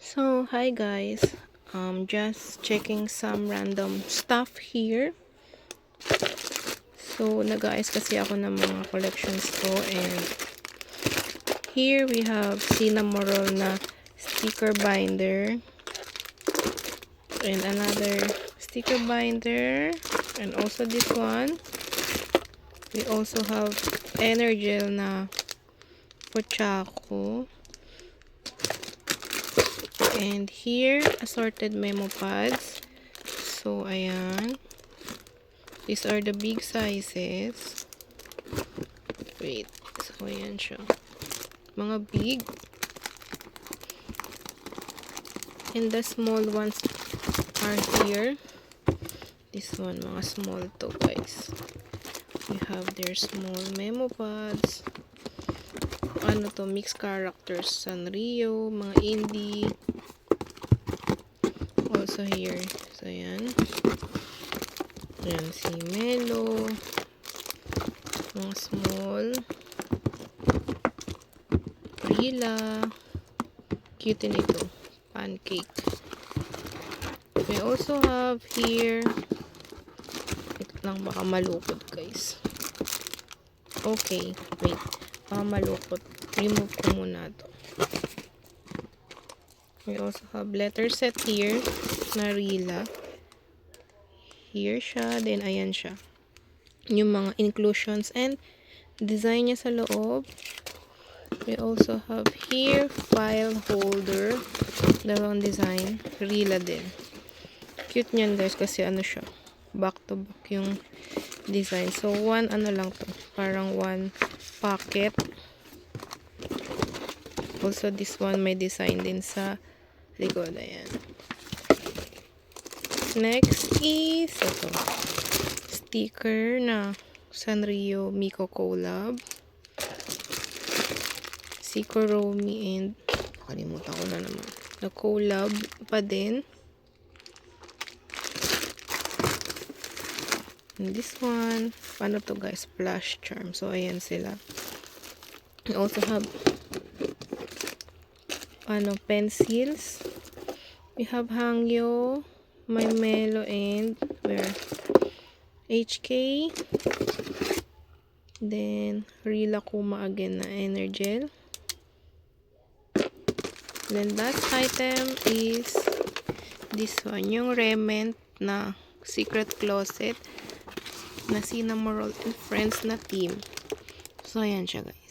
So, hi guys. Just checking some random stuff here. So, nag-aayos kasi ako ng mga collections ko, and here we have Cinnamoroll na sticker binder and another sticker binder, and also this one. We also have Energel na Pochaco. And here, assorted memo pads. So, ayan. These are the big sizes. Wait. So, ayan siya. Mga big. And the small ones are here. This one, mga small to, guys. We have their small memo pads. Ano to, mixed characters. Sanrio, mga indie. Also here. So, ayan. Ayan si Melo. Mga small. Rila. Cute nito. Pancake. We also have here. Ito lang, baka malukot, guys. Okay. Wait. Baka malukot. Remove ko muna ito. We also have letter set here na Rila. Here siya. Then, ayan siya. Yung mga inclusions and design niya sa loob. We also have here file holder. Dalawang design. Rila din. Cute niyan, guys, kasi ano siya. Back to back yung design. So, one ano lang to. Parang one pocket. Also, this one may design din sa likod. Ayan. Next is ito. Sticker na Sanrio Miko collab. Si Kuromi and kalimutan ko na naman. Na collab pa din. And this one, paano to, guys? Flash charm. So, ayan sila. We also have pencils. We have Hangyo, My Melo, and where? HK. Then, Rila Kuma again na Energel. Then, last item is this one. Yung Rement na Secret Closet na Cinnamoroll and Friends na team. So, ayan siya, guys.